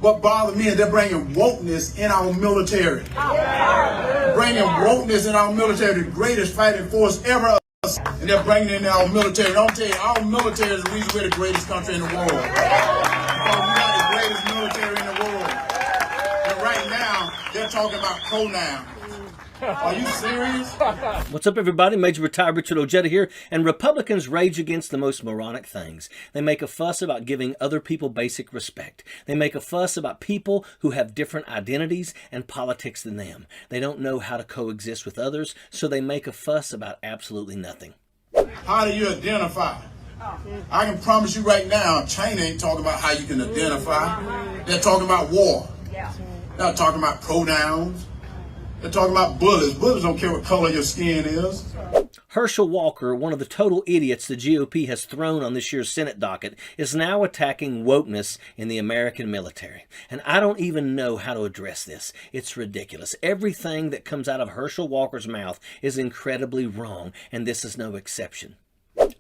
What bothers me is they're bringing wokeness in our military. Bringing wokeness in our military, the greatest fighting force ever. And they're bringing it in our military. And I'll tell you, our military is the reason we're the greatest country in the world. Because we got the greatest military in the world. And right now, they're talking about pronouns. Are you serious? What's up, everybody? Major Retired Richard Ojeda here, and Republicans rage against the most moronic things. They make a fuss about giving other people basic respect. They make a fuss about people who have different identities and politics than them. They don't know how to coexist with others, so they make a fuss about absolutely nothing. How do you identify? I can promise you right now, China ain't talking about how you can identify. They're talking about war. They're not talking about pronouns. They're talking about bullets. Bullets don't care what color your skin is. Herschel Walker, one of the total idiots the GOP has thrown on this year's Senate docket, is now attacking wokeness in the American military. And I don't even know how to address this. It's ridiculous. Everything that comes out of Herschel Walker's mouth is incredibly wrong, and this is no exception.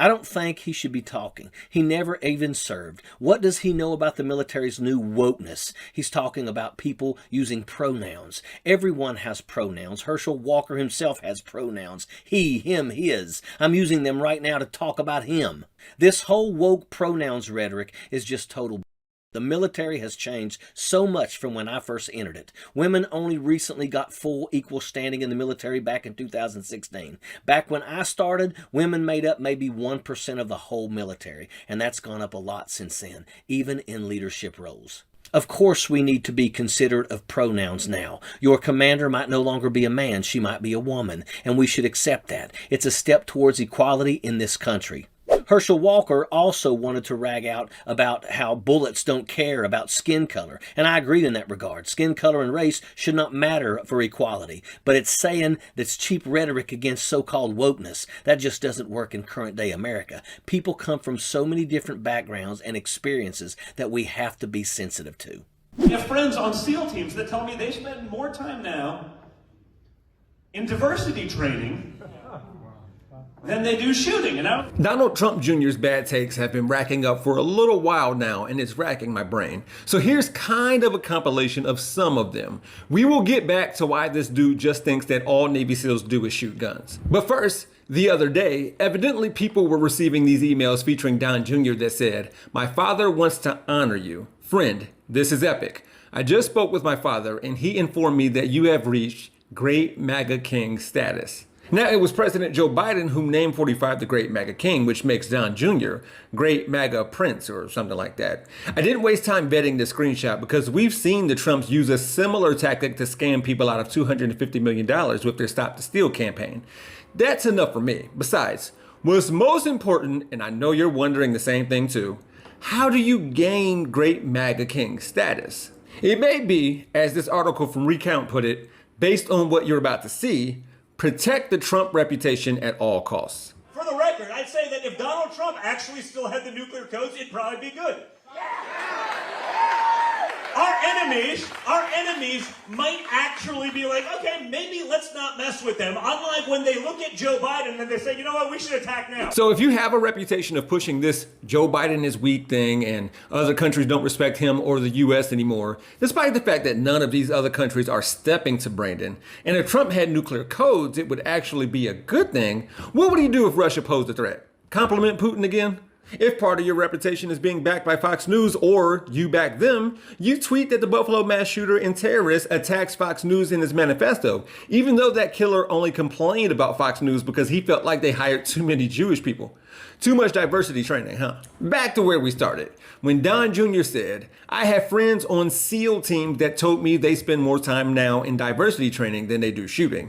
I don't think he should be talking. He never even served. What does he know about the military's new wokeness? He's talking about people using pronouns. Everyone has pronouns. Herschel Walker himself has pronouns. He, him, his. I'm using them right now to talk about him. This whole woke pronouns rhetoric is just total. The military has changed so much from when I first entered it. Women only recently got full equal standing in the military back in 2016. Back when I started, women made up maybe 1% of the whole military, and that's gone up a lot since then, even in leadership roles. Of course, we need to be considerate of pronouns now. Your commander might no longer be a man, she might be a woman, and we should accept that. It's a step towards equality in this country. Herschel Walker also wanted to rag out about how bullets don't care about skin color, and I agree in that regard. Skin color and race should not matter for equality, but it's saying that's cheap rhetoric against so-called wokeness. That just doesn't work in current-day America. People come from so many different backgrounds and experiences that we have to be sensitive to. I have friends on SEAL teams that tell me they spend more time now in diversity training than they do shooting, you know? Donald Trump Jr.'s bad takes have been racking up for a little while now, and it's racking my brain. So here's kind of a compilation of some of them. We will get back to why this dude just thinks that all Navy SEALs do is shoot guns. But first, the other day, evidently people were receiving these emails featuring Don Jr. that said, "My father wants to honor you. Friend, this is epic. I just spoke with my father, and he informed me that you have reached Great MAGA King status." Now, it was President Joe Biden who named 45 the Great MAGA King, which makes Don Jr. Great MAGA Prince or something like that. I didn't waste time vetting the screenshot because we've seen the Trumps use a similar tactic to scam people out of $250 million with their Stop the Steal campaign. That's enough for me. Besides, what's most important, and I know you're wondering the same thing too, how do you gain Great MAGA King status? It may be, as this article from Recount put it, based on what you're about to see, protect the Trump reputation at all costs. For the record, I'd say that if Donald Trump actually still had the nuclear codes, it'd probably be good. Our enemies might actually be like, okay, maybe let's not mess with them. Unlike when they look at Joe Biden and they say, you know what, we should attack now. So if you have a reputation of pushing this Joe Biden is weak thing and other countries don't respect him or the US anymore, despite the fact that none of these other countries are stepping to Brandon, and if Trump had nuclear codes, it would actually be a good thing, what would he do if Russia posed a threat? Compliment Putin again? If part of your reputation is being backed by Fox News or you back them, you tweet that the Buffalo mass shooter and terrorist attacks Fox News in his manifesto, even though that killer only complained about Fox News because he felt like they hired too many Jewish people. Too much diversity training, huh? Back to where we started. When Don Jr. said, I have friends on SEAL teams that told me they spend more time now in diversity training than they do shooting.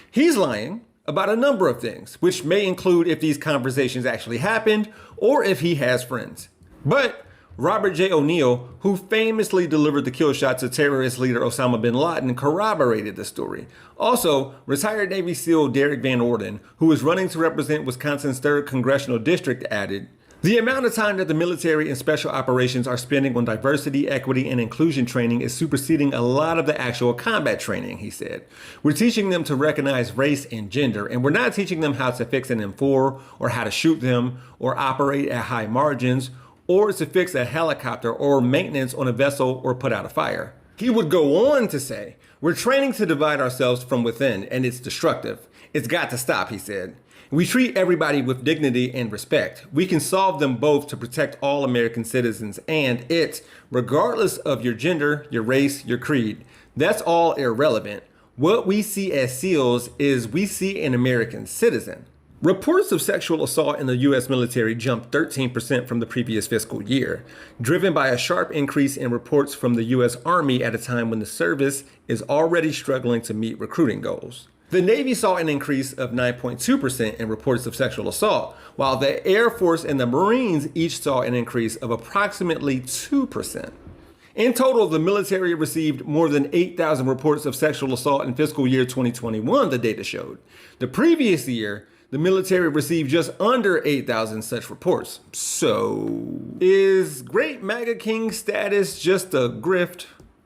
He's lying about a number of things, which may include if these conversations actually happened or if he has friends. But Robert J. O'Neill, who famously delivered the kill shot to terrorist leader Osama bin Laden, corroborated the story. Also, retired Navy SEAL Derek Van Orden, who is running to represent Wisconsin's 3rd Congressional District, added, the amount of time that the military and special operations are spending on diversity, equity, and inclusion training is superseding a lot of the actual combat training, he said. We're teaching them to recognize race and gender, and we're not teaching them how to fix an M4 or how to shoot them or operate at high margins or to fix a helicopter or maintenance on a vessel or put out a fire. He would go on to say, "We're training to divide ourselves from within, and it's destructive. It's got to stop," he said. "We treat everybody with dignity and respect. We can solve them both to protect all American citizens, and it, regardless of your gender, your race, your creed. That's all irrelevant. What we see as SEALs is we see an American citizen." Reports of sexual assault in the U.S. military jumped 13% from the previous fiscal year, driven by a sharp increase in reports from the U.S. Army at a time when the service is already struggling to meet recruiting goals. The Navy saw an increase of 9.2% in reports of sexual assault, while the Air Force and the Marines each saw an increase of approximately 2%. In total, the military received more than 8,000 reports of sexual assault in fiscal year 2021, the data showed. The previous year, the military received just under 8,000 such reports. So, is Great MAGA King status just a grift?